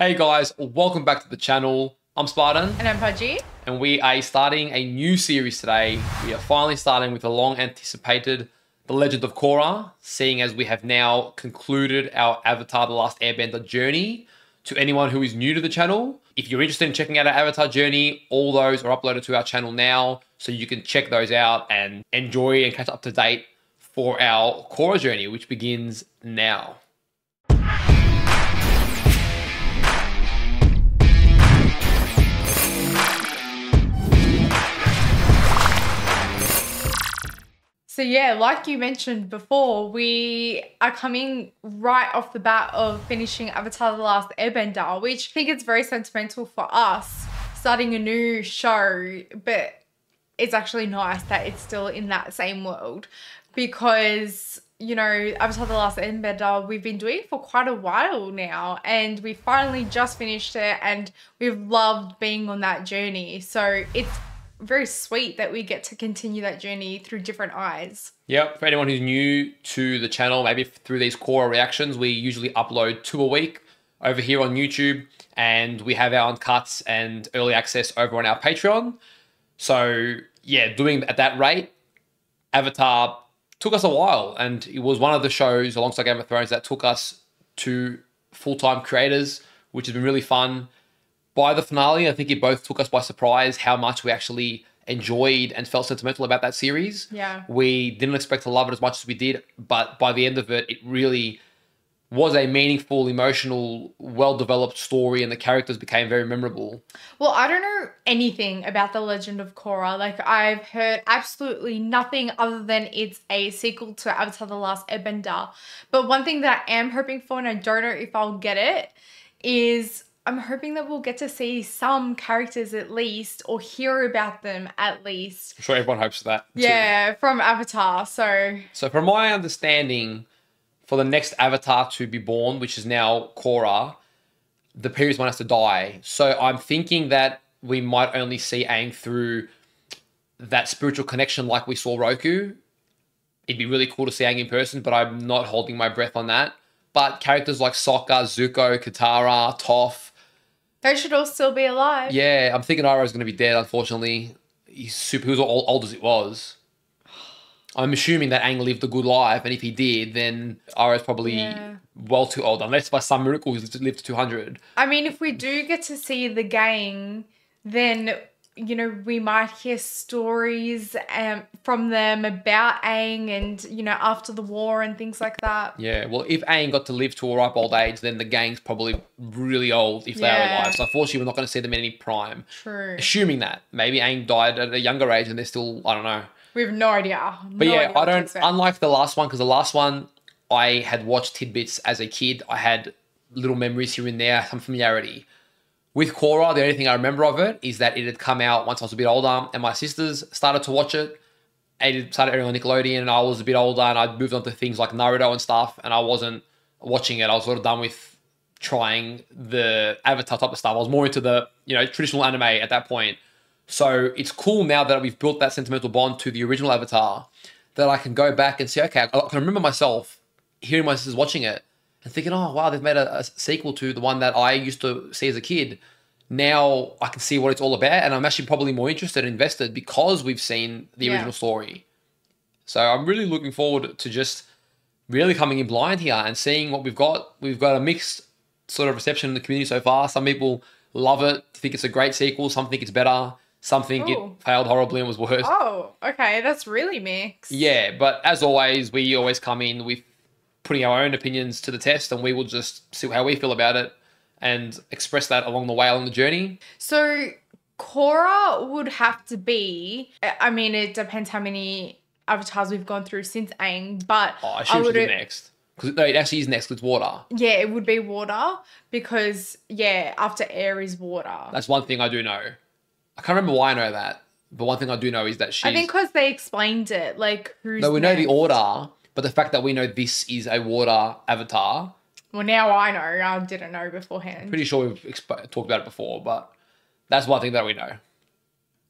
Hey guys, welcome back to the channel. I'm Spartan. And I'm Pudgy. And we are starting a new series today. We are finally starting with the long anticipated The Legend of Korra, seeing as we have now concluded our Avatar the Last Airbender journey. To anyone who is new to the channel, if you're interested in checking out our Avatar journey, all those are uploaded to our channel now, so you can check those out and enjoy and catch up to date for our Korra journey, which begins now. So yeah, like you mentioned before, we are coming right off the bat of finishing Avatar the Last Airbender, which I think it's very sentimental for us, starting a new show, but it's actually nice that it's still in that same world because, you know, Avatar the Last Airbender, we've been doing for quite a while now, and we finally just finished it and we've loved being on that journey. So it's very sweet that we get to continue that journey through different eyes. Yep, for anyone who's new to the channel, maybe through these Korra reactions, we usually upload 2 a week over here on YouTube, and we have our uncuts and early access over on our Patreon. So yeah, doing at that rate, Avatar took us a while, and it was one of the shows alongside Game of Thrones that took us to full-time creators, which has been really fun. By the finale, I think it both took us by surprise how much we actually enjoyed and felt sentimental about that series. Yeah. We didn't expect to love it as much as we did, but by the end of it, it really was a meaningful, emotional, well-developed story, and the characters became very memorable. Well, I don't know anything about The Legend of Korra. Like, I've heard absolutely nothing other than it's a sequel to Avatar the Last Airbender. But one thing that I am hoping for, and I don't know if I'll get it, is I'm hoping that we'll get to see some characters at least, or hear about them at least. I'm sure everyone hopes that too. Yeah, from Avatar. So from my understanding, for the next Avatar to be born, which is now Korra, the previous one has to die. So I'm thinking that we might only see Aang through that spiritual connection like we saw Roku. It'd be really cool to see Aang in person, but I'm not holding my breath on that. But characters like Sokka, Zuko, Katara, Toph, they should all still be alive. yeah, I'm thinking Iroh's going to be dead, unfortunately. He was old as it was. I'm assuming that Aang lived a good life, and if he did, then Iroh's probably well too old, unless by some miracle he's lived to 200. I mean, if we do get to see the gang, then, you know, we might hear stories from them about Aang and, you know, after the war and things like that. Yeah, well, if Aang got to live to a ripe old age, then the gang's probably really old if they are alive. So unfortunately, we're not going to see them in any prime. True. Assuming that. Maybe Aang died at a younger age and they're still, I don't know. We have no idea. But yeah, I don't, unlike the last one, because the last one, I had watched tidbits as a kid. I had little memories here and there, some familiarity. With Korra, the only thing I remember of it is that it had come out once I was a bit older, and my sisters started to watch it. It started airing on Nickelodeon, and I was a bit older, and I'd moved on to things like Naruto and stuff, and I wasn't watching it. I was sort of done with trying the Avatar type of stuff. I was more into the, you know, traditional anime at that point. So it's cool now that we've built that sentimental bond to the original Avatar, that I can go back and say, okay, I can remember myself hearing my sisters watching it and thinking, oh, wow, they've made a sequel to the one that I used to see as a kid. Now I can see what it's all about, and I'm actually probably more interested and invested because we've seen the original story. So I'm really looking forward to just really coming in blind here and seeing what we've got. We've got a mixed sort of reception in the community so far. Some people love it, think it's a great sequel. Some think it's better. Some think it failed horribly and was worse. Oh, okay. That's really mixed. Yeah, but as always, we always come in with putting our own opinions to the test, and we will just see how we feel about it and express that along the way, along the journey. So Korra would have to be, I mean, it depends how many avatars we've gone through since Aang, but I assume she'll be next. Because no, it actually is next, it's water. Yeah, it would be water because, yeah, after air is water. That's one thing I do know. I can't remember why I know that, but one thing I do know is that she's... I think because they explained it, like, who's No, we know next. the order, but the fact that we know this is a water avatar... Well, now I know. I didn't know beforehand. Pretty sure we've talked about it before, but that's one thing that we know.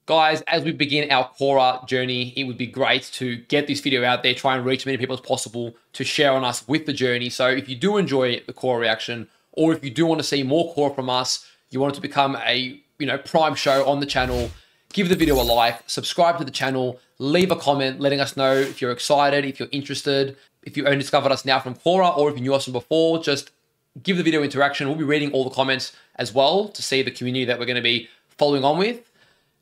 Guys, as we begin our Korra journey, it would be great to get this video out there, try and reach as many people as possible to share on us with the journey. So if you do enjoy the Korra reaction, or if you do want to see more Korra from us, you want it to become a prime show on the channel, give the video a like, subscribe to the channel, leave a comment letting us know if you're excited, if you're interested, if you only discovered us now from Korra, or if you knew us from before. Just give the video interaction. We'll be reading all the comments as well to see the community that we're going to be following on with.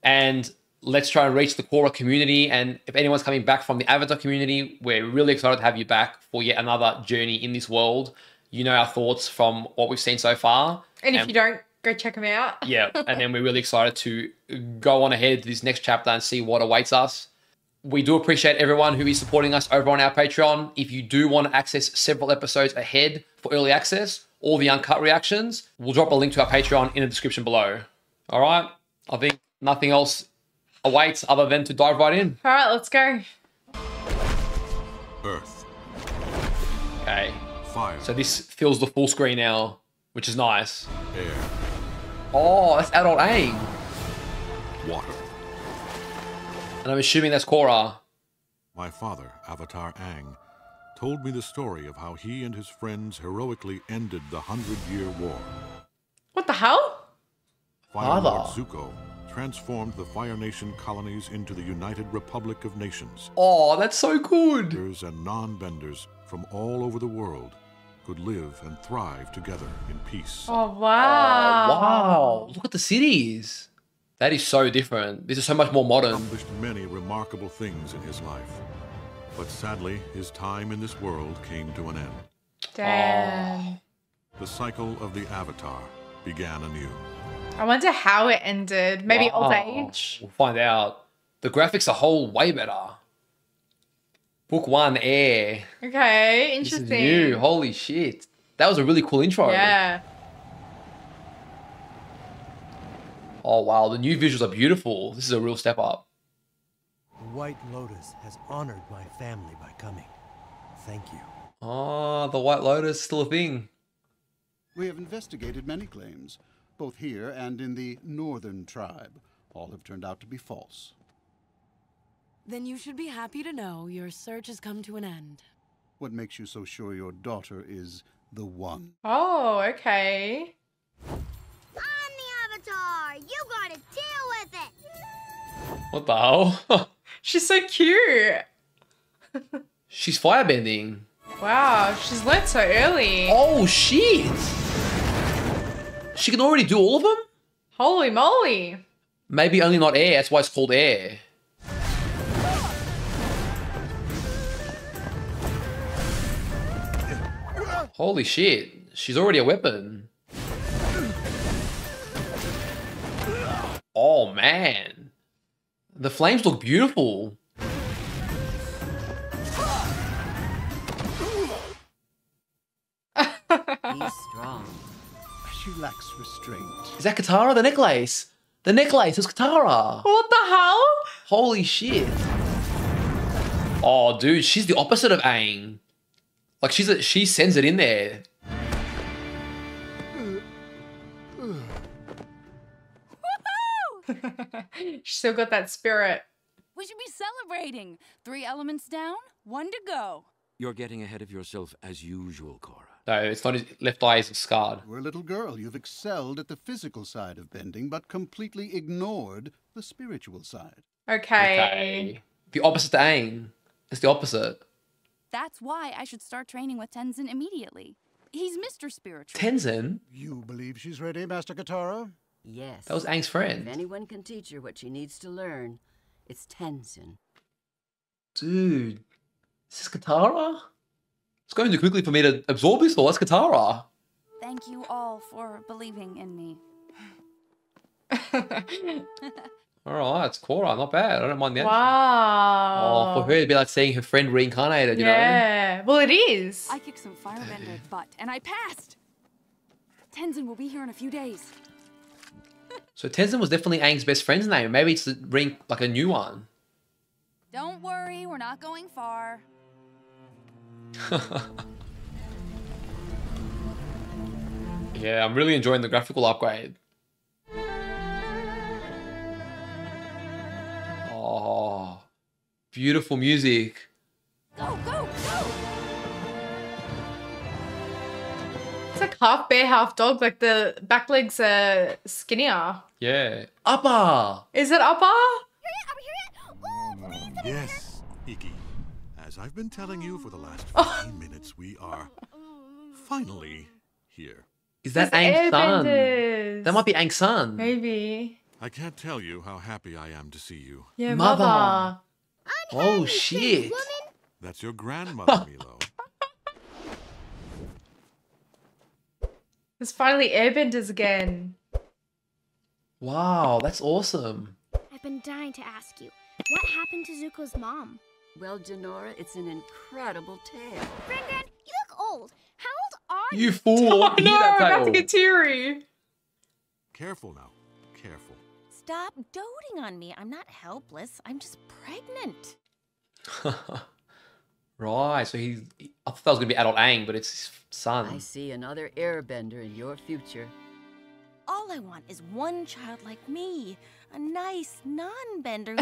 And let's try and reach the Korra community. And if anyone's coming back from the Avatar community, we're really excited to have you back for yet another journey in this world. You know our thoughts from what we've seen so far. And if you don't, go check them out. Yeah, and then we're really excited to go on ahead to this next chapter and see what awaits us. We do appreciate everyone who is supporting us over on our Patreon. If you do want to access several episodes ahead for early access, all the uncut reactions, we'll drop a link to our Patreon in the description below. All right, I think nothing else awaits other than to dive right in. All right, let's go. Earth. Okay. Fire. So this fills the full screen now, which is nice. Air. Oh, that's adult Aang. Water. And I'm assuming that's Korra. My father, Avatar Aang, told me the story of how he and his friends heroically ended the 100-Year War. What the hell? Fire Lord Zuko transformed the Fire Nation colonies into the United Republic of Nations. Oh, that's so good. Benders and non-benders from all over the world could live and thrive together in peace. Oh, wow. Oh, wow. Look at the cities. That is so different. This is so much more modern. Accomplished many remarkable things in his life. But sadly, his time in this world came to an end. Damn. The cycle of the Avatar began anew. I wonder how it ended. Maybe old age? We'll find out. The graphics are whole way better. Book 1, Air. Okay, This is interesting. new. Holy shit. That was a really cool intro. Yeah. Oh, wow. The new visuals are beautiful. This is a real step up. The White Lotus has honored my family by coming. Thank you. Oh, the White Lotus, still a thing. We have investigated many claims, both here and in the Northern Tribe. All have turned out to be false. Then you should be happy to know your search has come to an end. What makes you so sure your daughter is the one? Oh, okay. I'm the Avatar! You gotta deal with it! What the hell? She's so cute. She's firebending. Wow, she's learnt so early. Oh, shit. She can already do all of them? Holy moly. Maybe only not air. That's why it's called air. Holy shit. She's already a weapon. Oh, man. The flames look beautiful. He's strong. She lacks restraint. Is that Katara? The necklace. The necklace is Katara. What the hell? Holy shit. Oh, dude, she's the opposite of Aang. Like, she sends it in there. She's still got that spirit. We should be celebrating. 3 elements down, 1 to go. You're getting ahead of yourself as usual, Korra. No, it's not his left eye is scarred. Poor little girl, you've excelled at the physical side of bending, but completely ignored the spiritual side. Okay. The opposite to Aang. It's the opposite. That's why I should start training with Tenzin immediately. He's Mr. Spiritual. Tenzin? You believe she's ready, Master Katara? Yes. That was Aang's If friend. anyone can teach her what she needs to learn, it's Tenzin. Dude. Is this Katara? It's going too quickly for me to absorb this all. That's Katara. Thank you all for believing in me. Alright, it's Korra. Not bad. I don't mind the action. Wow. Oh, for her, it'd be like seeing her friend reincarnated, you know? Yeah. Well, it is. I kicked some firebender butt, and I passed. Tenzin will be here in a few days. So Tenzin was definitely Aang's best friend's name. Maybe it's like a new one. Don't worry, we're not going far. Yeah, I'm really enjoying the graphical upgrade. Oh, beautiful music. Go, go, go! It's like half bear, half dog. Like the back legs are skinnier. Yeah. Upper. Is it upper? Yes, Iki. As I've been telling you for the last 15 minutes, we are finally here. Is that It's Aang's son? airbenders. That might be Aang's son. Maybe. I can't tell you how happy I am to see you. Yeah, Mother. mother. Oh, shit. That's your grandmother, Milo. There's finally airbenders again. Wow, that's awesome. I've been dying to ask you, what happened to Zuko's mom? Well, Denora, it's an incredible tale. Granddad, you look old. How old are you? You fool. I know, I'm about to get teary. Careful now. Careful. Stop doting on me. I'm not helpless. I'm just pregnant. Right, so I thought that was going to be adult Aang, but it's his son. I see another airbender in your future. All I want is one child like me. A nice non-bender.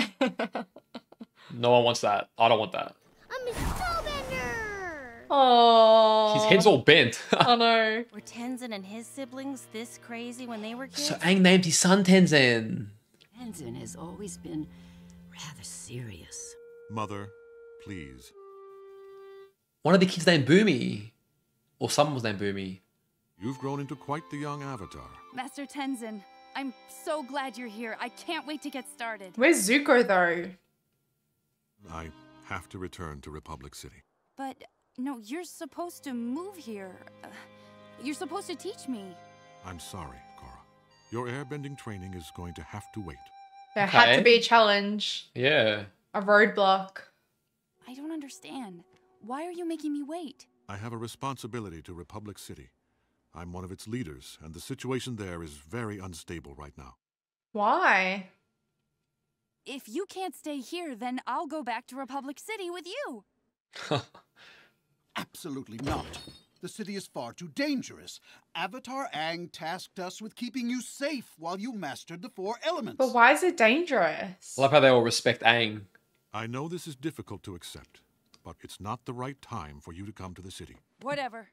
No one wants that. I don't want that. I'm a snowbender. Oh. His head's all bent. I know. Were Tenzin and his siblings this crazy when they were kids? So Aang named his son Tenzin. Tenzin has always been rather serious. Mother, please. One of the kids named Boomy. Or someone was named Boomy. You've grown into quite the young Avatar. Master Tenzin, I'm so glad you're here. I can't wait to get started. Where's Zuko though? I have to return to Republic City. But no, you're supposed to move here. You're supposed to teach me. I'm sorry, Korra. Your airbending training is going to have to wait. There had Okay. to be a challenge. Yeah. A roadblock. I don't understand. Why are you making me wait? I have a responsibility to Republic City. I'm one of its leaders, and the situation there is very unstable right now. Why? If you can't stay here, then I'll go back to Republic City with you. Absolutely not. The city is far too dangerous. Avatar Aang tasked us with keeping you safe while you mastered the 4 elements. But why is it dangerous? I love how they all respect Aang. I know this is difficult to accept, but it's not the right time for you to come to the city. Whatever.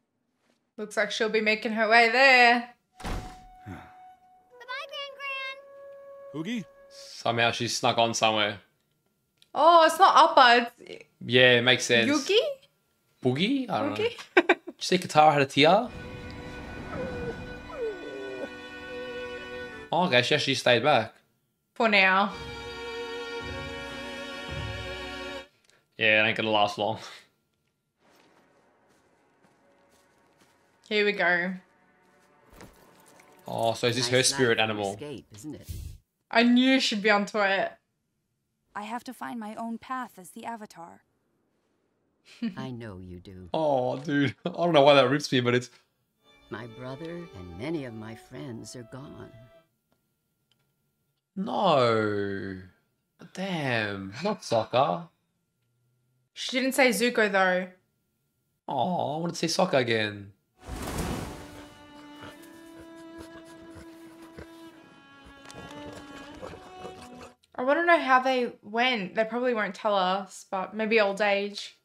Looks like she'll be making her way there. Bye-bye, Gran. Oogie? Somehow she snuck on somewhere. Oh, it's not upper. It's Yeah, it makes sense. Yugi? Boogie? I don't know. Yugi? Did you see Katara had a tear? Oh, okay, she actually stayed back. For now. Yeah, it ain't gonna last long. Here we go. Oh, so is this Nice her night spirit for animal? Escape, isn't it? I knew she'd be onto it. I have to find my own path as the Avatar. I know you do. Oh, dude. I don't know why that rips me, but it's... My brother and many of my friends are gone. No. Damn. Not Sokka. She didn't say Zuko though. Oh, I want to see Sokka again. I want to know how they went. They probably won't tell us, but maybe old age.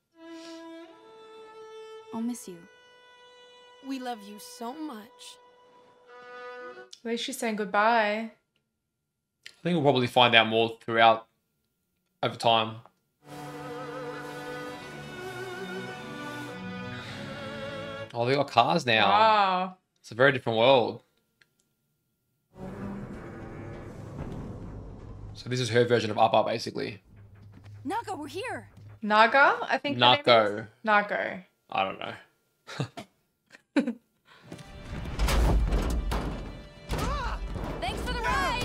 I'll miss you. We love you so much. At least she's saying goodbye. I think we'll probably find out more throughout over time. Oh, they got cars now. Wow. It's a very different world. So this is her version of Appa, basically. Naga, we're here. Naga, I think. her name is? Nako. Nago. I don't know. Thanks for the ride.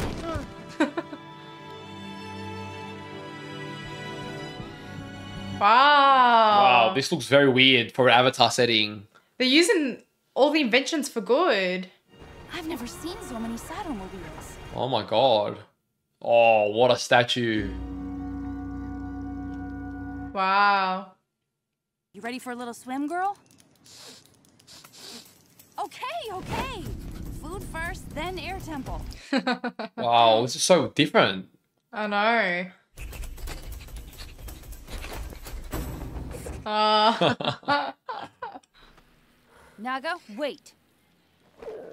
Wow. Wow, this looks very weird for an Avatar setting. They're using all the inventions for good. I've never seen so many Saddlemobiles. Oh my god. Oh, what a statue. Wow. You ready for a little swim, girl? Okay. Food first, then air temple. Wow, this is so different. I know. Naga, wait.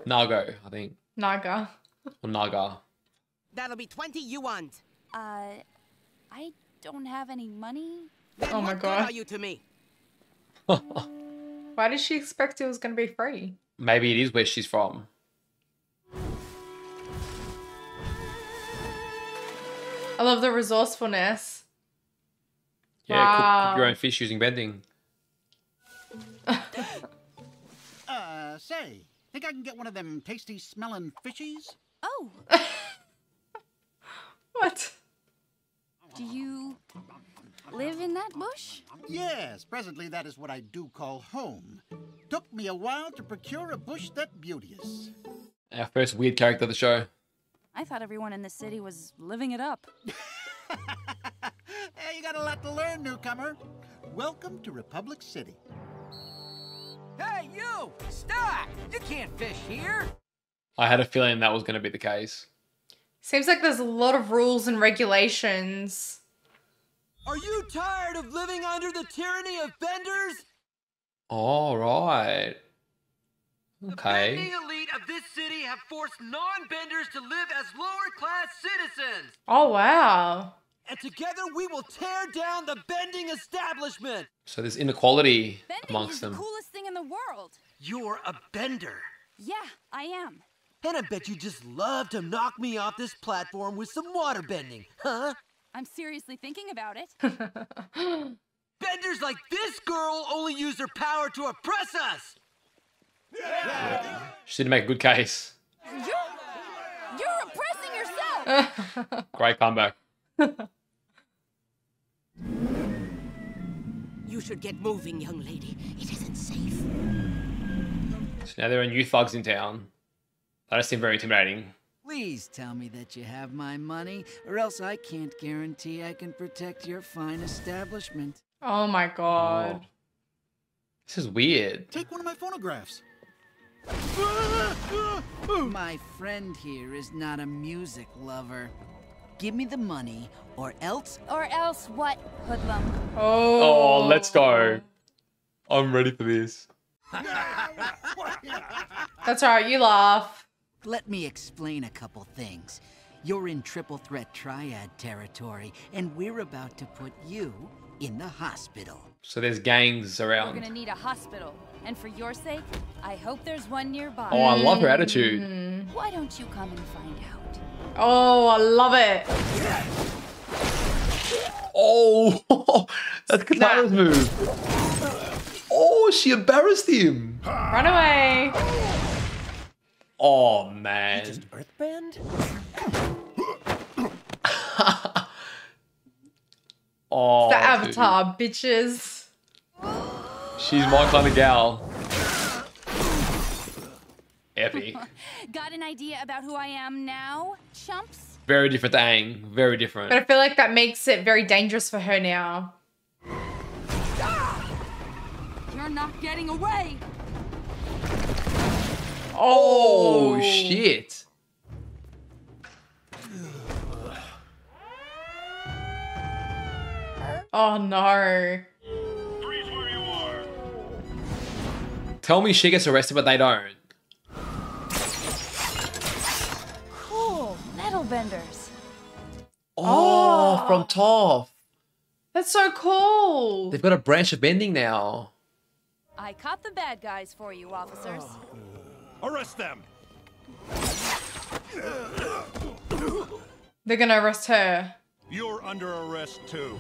Nago, I think. Naga. Or Naga. That'll be 20 yuan. I don't have any money. Then Oh my what good God. are you to me? Why did she expect it was going to be free? Maybe it is where she's from. I love the resourcefulness. Yeah, cook your own fish using bending. Say, think I can get one of them tasty smelling fishies? Oh. What? Do you live in that bush? Yes, presently that is what I do call home. Took me a while to procure a bush that beauteous. Our first weird character of the show. I thought everyone in the city was living it up. Hey, you got a lot to learn, newcomer. Welcome to Republic City. Hey, you! Stop! You can't fish here! I had a feeling that was going to be the case. Seems like there's a lot of rules and regulations. Are you tired of living under the tyranny of benders? All right. Okay. The bending elite of this city have forced non-benders to live as lower-class citizens. Oh, wow. And together we will tear down the bending establishment. So there's inequality Bending amongst is them. the coolest thing in the world. You're a bender. Yeah, I am. And I bet you just love to knock me off this platform with some water bending, huh? I'm seriously thinking about it. Benders like this girl only use their power to oppress us. She did make a good case. You're oppressing yourself. Great comeback. You should get moving, young lady. It isn't safe. So now there are new thugs in town. That does seem very intimidating. Please tell me that you have my money, or else I can't guarantee I can protect your fine establishment. Oh my God. Oh. This is weird. Take one of my phonographs. My friend here is not a music lover. Give me the money, or else... Or else what, hoodlum? Oh, let's go. I'm ready for this. That's right, you laugh. Let me explain a couple things. You're in triple threat triad territory, and we're about to put you in the hospital. So there's gangs We're around. gonna need a hospital. And for your sake, I hope there's one nearby. Oh, I love her attitude. Why don't you come and find out? Oh, I love it. Oh, that's Katana's move. Oh, she embarrassed him. Run away. Oh, man. Just earthband? Oh, The Avatar, bitches. She's my kind of gal. Epic. Got an idea about who I am now, chumps? Very different to Aang. Very different. But I feel like that makes it very dangerous for her now. You're not getting away. Oh, shit. Oh no. Tell me she gets arrested, but they don't. Cool, metal benders. Oh, from Toph. That's so cool. They've got a branch of bending now. I caught the bad guys for you, officers. Arrest them! They're gonna arrest her. You're under arrest too.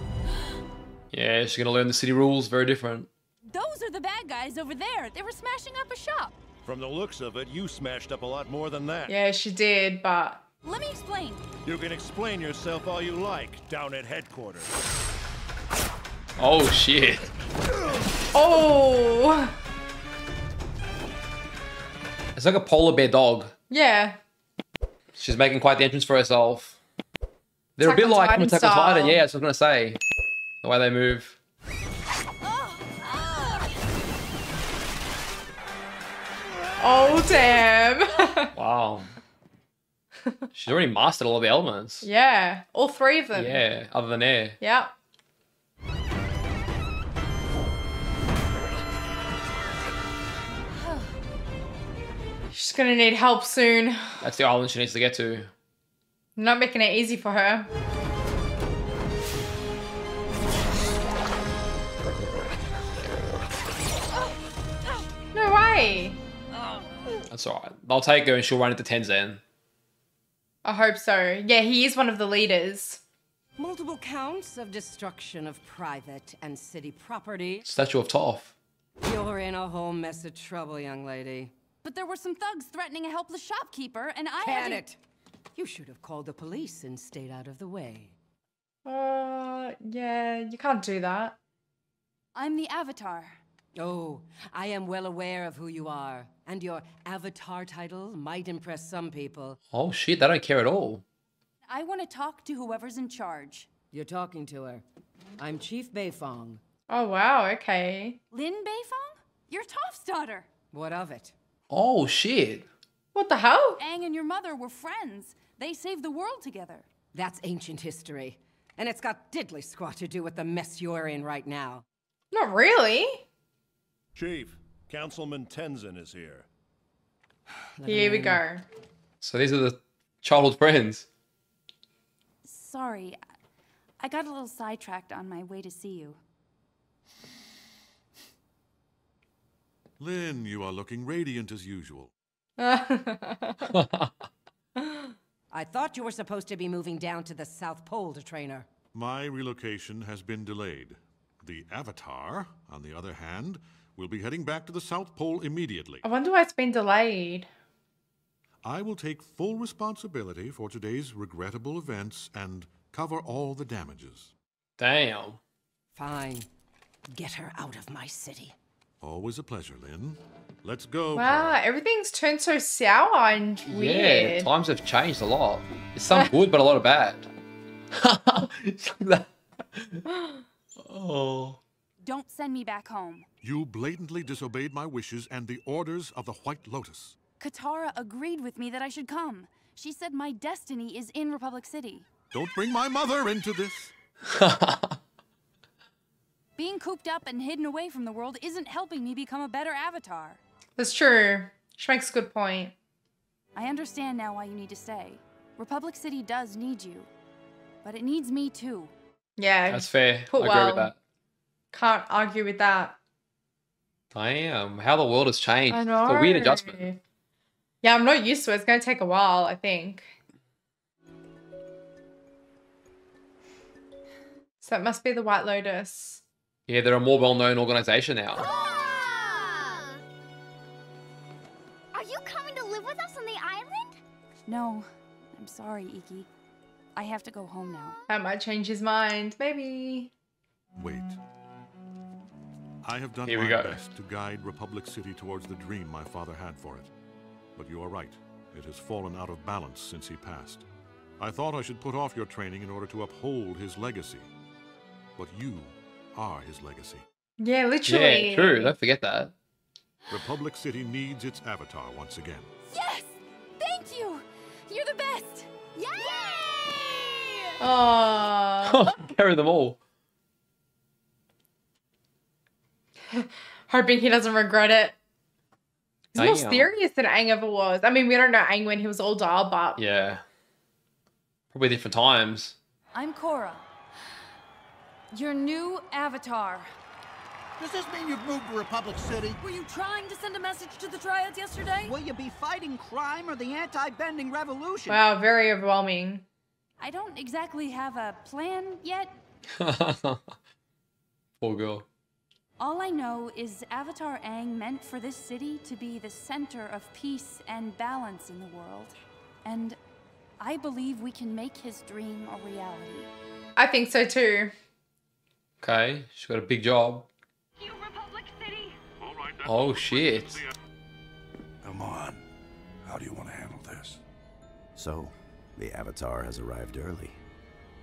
Yeah, she's gonna learn the city rules. Very different. Those are the bad guys over there. They were smashing up a shop. From the looks of it, you smashed up a lot more than that. Yeah, she did, but... Let me explain. You can explain yourself all you like down at headquarters. Oh, shit. Oh! It's like a polar bear dog. Yeah. She's making quite the entrance for herself. They're Attack a bit on like Titan Attack on style. Titan. Yeah, that's what I was gonna say. The way they move. Oh, damn. Wow. She's already mastered all of the elements. Yeah, all three of them. Yeah, other than air. Yep. She's She's gonna need help soon. That's the island she needs to get to. Not making it easy for her. No way. That's all right. They'll take her and she'll run into Tenzin. I hope so. Yeah, he is one of the leaders. Multiple counts of destruction of private and city property. Statue of Toph. You're in a whole mess of trouble, young lady. But there were some thugs threatening a helpless shopkeeper, and I Can had it? You should have called the police and stayed out of the way. Yeah, you can't do that. I'm the Avatar. Oh, I am well aware of who you are. And your Avatar title might impress some people. Oh shit, they don't care at all. I want to talk to whoever's in charge. You're talking to her. I'm Chief Beifong. Oh, wow, okay. Lin Beifong? You're Toph's daughter. What of it? Oh shit. What the hell? Aang and your mother were friends. They saved the world together. That's ancient history. And it's got diddly squat to do with the mess you're in right now. Not really. Chief, Councilman Tenzin is here. Here we go. So these are the childhood friends. Sorry, I got a little sidetracked on my way to see you. Lin, you are looking radiant as usual. I thought you were supposed to be moving down to the South Pole to train her. My relocation has been delayed. The Avatar, on the other hand, will be heading back to the South Pole immediately. I wonder why it's been delayed. I will take full responsibility for today's regrettable events and cover all the damages. Damn. Fine. Get her out of my city. Always a pleasure, Lin. Let's go. Wow, Korra. everything's turned so sour and weird. Yeah, times have changed a lot. There's some good, but a lot of bad. Oh. Don't send me back home. You blatantly disobeyed my wishes and the orders of the White Lotus. Katara agreed with me that I should come. She said my destiny is in Republic City. Don't bring my mother into this. Being cooped up and hidden away from the world isn't helping me become a better Avatar. That's true. She makes a good point. I understand now why you need to stay. Republic City does need you. But it needs me too. Yeah. That's fair. Put I agree well. with that. Can't argue with that. Damn, how the world has changed. I know. It's a weird adjustment. Yeah, I'm not used to it. It's going to take a while, I think. So it must be the White Lotus. Yeah, they're a more well-known organization now. Are you coming to live with us on the island? No, I'm sorry, Iki. I have to go home now. That might change his mind. Maybe. Wait. I have done Here we my go. best to guide Republic City towards the dream my father had for it. But you are right. It has fallen out of balance since he passed. I thought I should put off your training in order to uphold his legacy. But you are his legacy. Yeah, literally. Yeah, true. Don't forget that. Republic City needs its Avatar once again. Yes! Thank you! You're the best! Yay! Oh. Carry them all. Hoping he doesn't regret it. He's more Damn. serious than Aang ever was. I mean, we don't know Aang when he was older, but... Yeah. Probably different times. I'm Korra. Your new Avatar. Does this mean you've moved to Republic City? Were you trying to send a message to the Triads yesterday? Will you be fighting crime or the anti-bending revolution? Wow, very overwhelming. I don't exactly have a plan yet. Poor girl. All I know is Avatar Aang meant for this city to be the center of peace and balance in the world. And I believe we can make his dream a reality. I think so too. Okay, she's got a big job. Oh shit. Come on. How do you want to handle this? So, the Avatar has arrived early.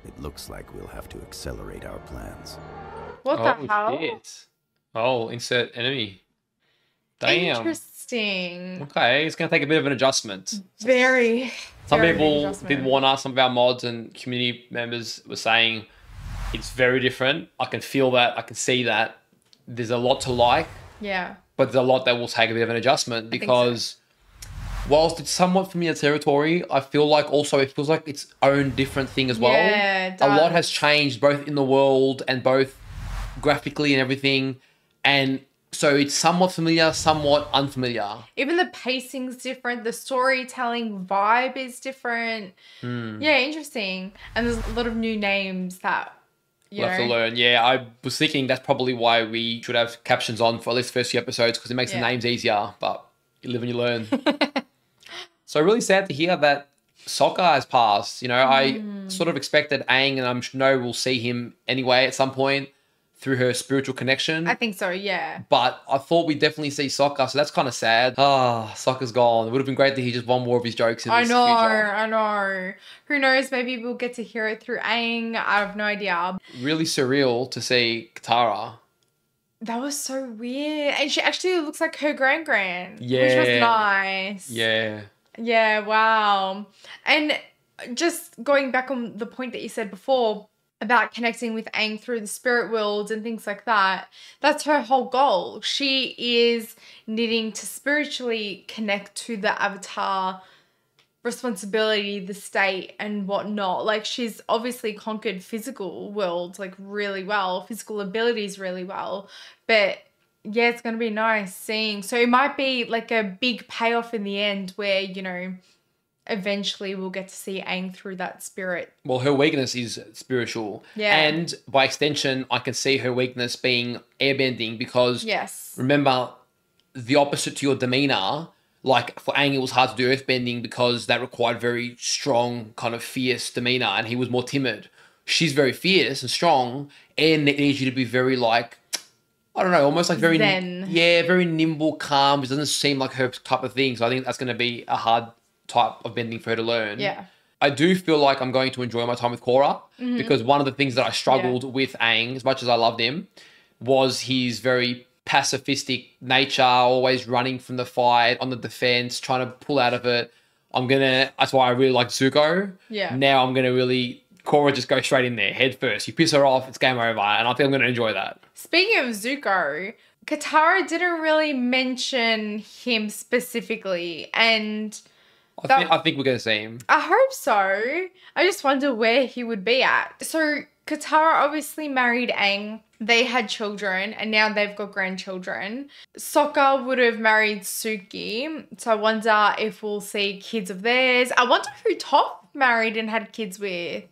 It looks like we'll have to accelerate our plans. What the hell? Shit. Oh, insert enemy. Damn. Interesting. Okay, it's going to take a bit of an adjustment. Very. Some very big people adjustment. did warn us, some of our mods and community members were saying it's very different. I can feel that. I can see that. There's a lot to like, Yeah. but there's a lot that will take a bit of an adjustment because Whilst it's somewhat familiar territory, I feel like also it feels like its own different thing as well. Yeah, it a lot does. has changed both in the world and both graphically and everything. And so it's somewhat familiar, somewhat unfamiliar. Even the pacing's different. The storytelling vibe is different. Yeah, interesting. And there's a lot of new names that, We'll have to learn. Yeah, I was thinking that's probably why we should have captions on for at least the first few episodes because it makes the names easier. But you live and you learn. So really sad to hear that Sokka has passed. You know, I sort of expected Aang, and I know we'll see him anyway at some point through her spiritual connection. I think so, yeah. But I thought we'd definitely see Sokka, so that's kind of sad. Ah, Sokka's gone. It would have been great to hear just one more of his jokes in this future. I know. Who knows? Maybe we'll get to hear it through Aang. I have no idea. Really surreal to see Katara. That was so weird. And she actually looks like her grand. Yeah. Which was nice. Yeah. Yeah, wow. And just going back on the point that you said before about connecting with Aang through the spirit world and things like that, that's her whole goal. She is needing to spiritually connect to the Avatar responsibility, the state and whatnot. Like, she's obviously conquered physical world like really well, physical abilities really well, but yeah, it's going to be nice seeing. So it might be like a big payoff in the end where, you know, eventually we'll get to see Aang through that spirit. Well, her weakness is spiritual. Yeah. And by extension, I can see her weakness being airbending because remember, the opposite to your demeanor, like for Aang, it was hard to do earthbending because that required very strong, kind of fierce demeanor, and he was more timid. She's very fierce and strong, and it needs you to be very like, I don't know, almost like very Zen. Yeah, very nimble, calm. It doesn't seem like her type of thing. So I think that's going to be a hard type of bending for her to learn. Yeah. I do feel like I'm going to enjoy my time with Korra Mhm. because one of the things that I struggled with Aang, as much as I loved him, was his very pacifistic nature, always running from the fight, on the defense, trying to pull out of it. That's why I really like Zuko. Yeah. Now I'm going to really, Korra just go straight in there, head first. You piss her off, it's game over. And I think I'm going to enjoy that. Speaking of Zuko, Katara didn't really mention him specifically, and I think we're going to see him. I hope so. I just wonder where he would be at. So Katara obviously married Aang. They had children, and now they've got grandchildren. Sokka would have married Suki, so I wonder if we'll see kids of theirs. I wonder who Toph married and had kids with.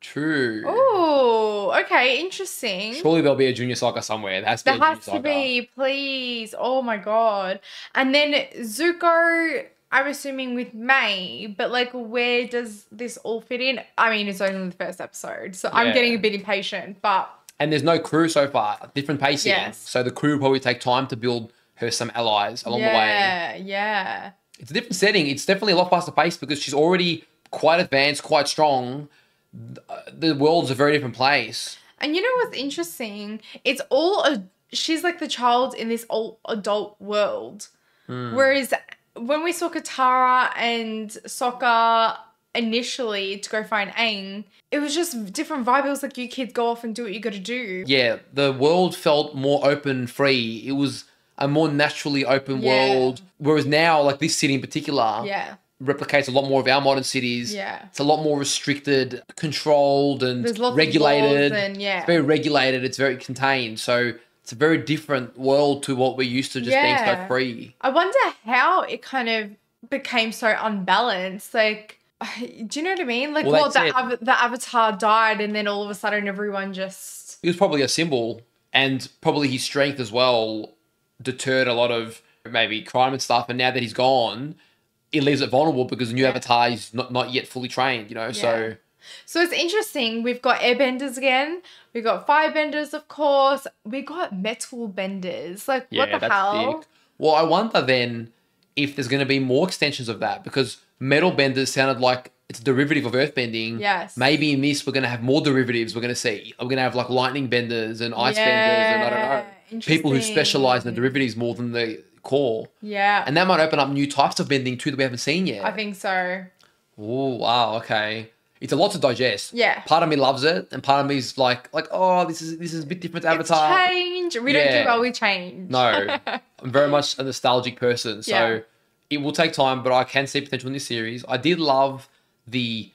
True. Oh, okay, interesting. Surely there'll be a junior Sokka somewhere. There has to be Please. Oh my god. And then Zuko, I'm assuming with May, but like, where does this all fit in? I mean, it's only the first episode, so I'm Yeah. getting a bit impatient, but And there's no crew so far. Different pacing. Yes. So the crew will probably take time to build her some allies along the way. Yeah. It's a different setting. It's definitely a lot faster paced because she's already quite advanced, quite strong. The world's a very different place. And you know what's interesting? It's she's like the child in this old adult world. Whereas when we saw Katara and Sokka initially to go find Aang, it was just different vibe. It was like, you kids go off and do what you got to do. Yeah, the world felt more open, free. It was a more naturally open world. Whereas now, like this city in particular, replicates a lot more of our modern cities. Yeah. It's a lot more restricted, controlled, and There's lots regulated. of laws and It's very regulated. It's very contained. So it's a very different world to what we're used to, just being so free. I wonder how it kind of became so unbalanced. Like, do you know what I mean? Like, Well, the Avatar died, and then all of a sudden everyone just... He was probably a symbol, and probably his strength as well deterred a lot of maybe crime and stuff. And now that he's gone, it leaves it vulnerable because the new Avatar is not yet fully trained, you know? So it's interesting. We've got airbenders again. We've got firebenders, of course. We got metal benders. Like, what the hell? Big. Well, I wonder then if there's going to be more extensions of that because metal benders sounded like it's a derivative of earthbending. Yes. Maybe in this we're going to have more derivatives we're going to see. We're going to have like lightning benders and ice benders and I don't know. People who specialize in the derivatives more than the core. Yeah. And that might open up new types of bending too that we haven't seen yet. I think so. Oh, wow, okay. It's a lot to digest. Yeah. Part of me loves it, and part of me is like, oh, this is a bit different to Avatar. Change. We don't do well with change. No. I'm very much a nostalgic person, so it will take time, but I can see potential in this series. I did love the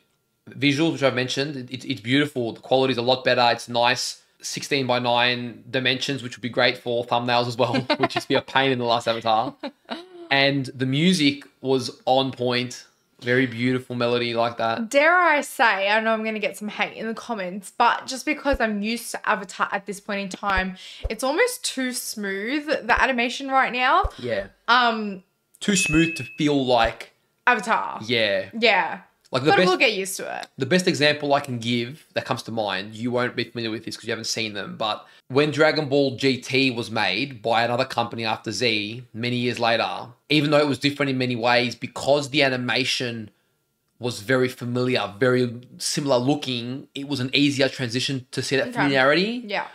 visuals, which I mentioned. It's beautiful. The quality is a lot better. It's nice. 16 by 9 dimensions, which would be great for thumbnails as well, which used to be a pain in the last Avatar. And the music was on point. Very beautiful melody like that. Dare I say, I know I'm going to get some hate in the comments, but just because I'm used to Avatar at this point in time, it's almost too smooth, the animation right now. Yeah. Too smooth to feel like Avatar. Yeah. Yeah. Like but we'll get used to it. The best example I can give that comes to mind, you won't be familiar with this because you haven't seen them, but when Dragon Ball GT was made by another company after Z many years later, even though it was different in many ways, because the animation was very familiar, very similar looking, it was an easier transition to see that familiarity. Yeah.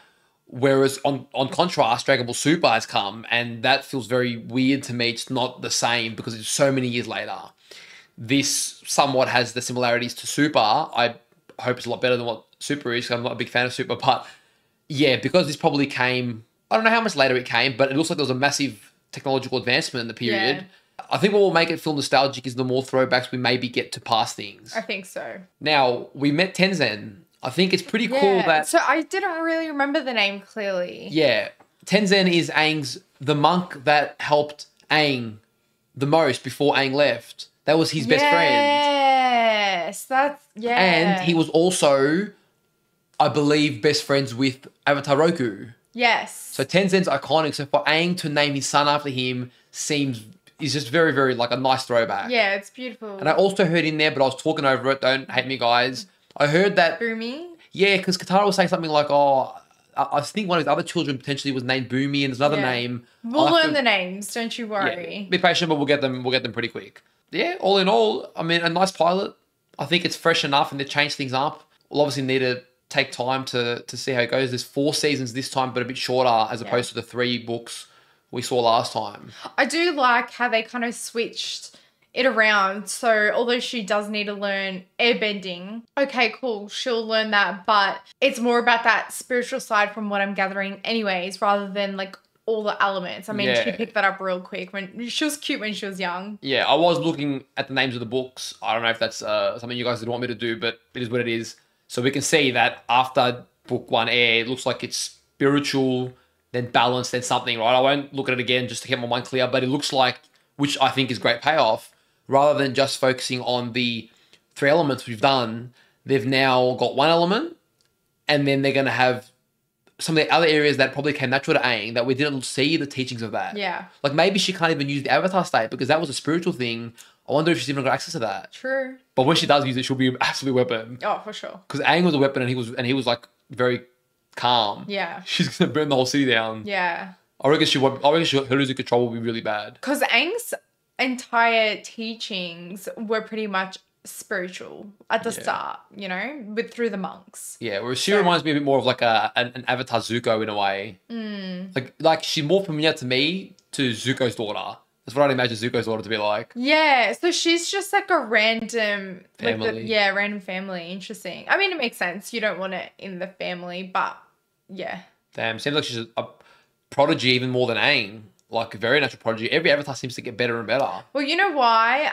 Whereas on contrast, Dragon Ball Super has come and that feels very weird to me. It's not the same because it's so many years later. This somewhat has the similarities to Super. I hope it's a lot better than what Super is because I'm not a big fan of Super. But yeah, because this probably came, I don't know how much later it came, but it looks like there was a massive technological advancement in the period. Yeah. I think what will make it feel nostalgic is the more throwbacks we maybe get to past things. I think so. Now, we met Tenzin. I think it's pretty cool that... So I didn't really remember the name clearly. Yeah. Tenzin is Aang's, the monk that helped Aang the most before Aang left. That was his best friend. Yes, yeah. And he was also, I believe, best friends with Avatar Roku. Yes. So Tenzin's iconic. So for Aang to name his son after him is just very, very like a nice throwback. Yeah, it's beautiful. And I also heard in there, but I was talking over it, don't hate me guys. I heard that... Boomy? Yeah, because Katara was saying something like, I think one of his other children potentially was named Boomy and there's another name. We'll learn the names, don't you worry. Yeah, be patient, but we'll get them pretty quick. Yeah, all in all, I mean, a nice pilot. I think it's fresh enough and they changed things up. We'll obviously need to take time to see how it goes. There's 4 seasons this time, but a bit shorter as opposed to the 3 books we saw last time. I do like how they kind of switched it around. So although she does need to learn airbending, okay, cool, she'll learn that. But it's more about that spiritual side from what I'm gathering anyways, rather than like all the elements. I mean, she picked that up real quick. When she was cute when she was young. Yeah, I was looking at the names of the books. I don't know if that's something you guys didn't want me to do, but it is what it is. So we can see that after book 1 air, it looks like it's spiritual, then balanced, then something, right? I won't look at it again just to get my mind clear, but it looks like, which I think is great payoff, rather than just focusing on the 3 elements we've done, they've now got 1 element, and then they're going to have some of the other areas that probably came natural to Aang that we didn't see the teachings of that. Yeah. Like maybe she can't even use the Avatar state because that was a spiritual thing. I wonder if she's even got access to that. True. But when she does use it, she'll be an absolute weapon. Oh, for sure. Because Aang was a weapon and he was like very calm. Yeah. She's going to burn the whole city down. Yeah. I reckon her losing control will be really bad. Because Aang's entire teachings were pretty much spiritual at the start, you know, through the monks. Yeah, whereas she reminds me a bit more of like an Avatar Zuko in a way. Like she's more familiar to me to Zuko's daughter. That's what I'd imagine Zuko's daughter to be like. Yeah, so she's just like a random family. Random family. Interesting. I mean, it makes sense. You don't want it in the family, but yeah. Damn, seems like she's a prodigy even more than Aang. Like a very natural prodigy. Every Avatar seems to get better and better. Well, you know why?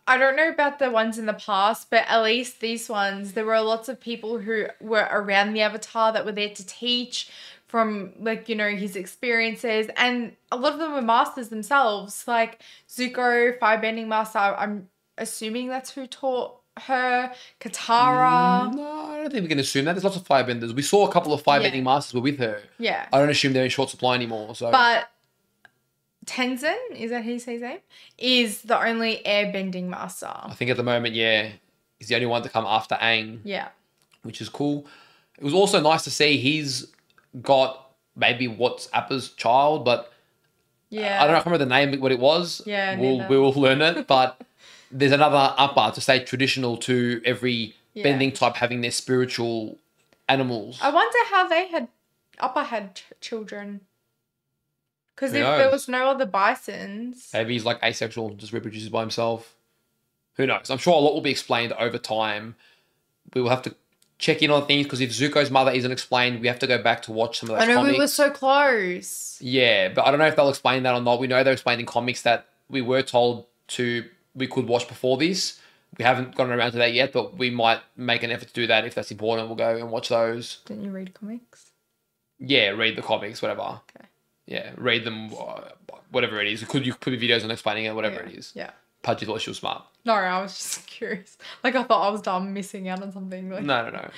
I don't know about the ones in the past, but at least these ones, there were lots of people who were around the Avatar that were there to teach from, like, you know, his experiences. And a lot of them were masters themselves. Like Zuko, Firebending Master, I'm assuming that's who taught her. Katara. No, I don't think we can assume that. There's lots of firebenders. We saw a couple of firebending masters were with her. Yeah. I don't assume they're in short supply anymore. So, but Tenzin, is that how you say his name? Is the only airbending master. I think at the moment, yeah, he's the only one to come after Aang. Yeah. Which is cool. It was also nice to see he's got maybe what's Appa's child, but yeah, I don't know, I can't remember the name, what it was. Yeah, we will learn it, but there's another Appa to stay traditional to every bending type having their spiritual animals. I wonder how Appa had children. Because if there was no other bisons... Maybe he's like asexual, just reproduces by himself. Who knows? I'm sure a lot will be explained over time. We will have to check in on things because if Zuko's mother isn't explained, we have to go back to watch some of those comics. We were so close. Yeah, but I don't know if they'll explain that or not. We know they're explained in comics that we were told we could watch before this. We haven't gotten around to that yet, but we might make an effort to do that if that's important. We'll go and watch those. Didn't you read comics? Yeah, read the comics, whatever. Okay. Yeah, read them, whatever it is. You could put videos on explaining it, whatever it is. Yeah. Pudgy thought she was smart. No, I was just curious. Like, I thought I was dumb missing out on something. Like... No.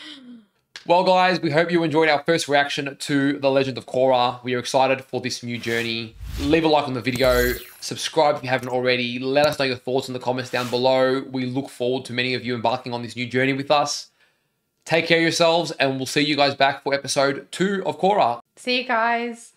Well, guys, we hope you enjoyed our first reaction to The Legend of Korra. We are excited for this new journey. Leave a like on the video. Subscribe if you haven't already. Let us know your thoughts in the comments down below. We look forward to many of you embarking on this new journey with us. Take care of yourselves, and we'll see you guys back for episode 2 of Korra. See you guys.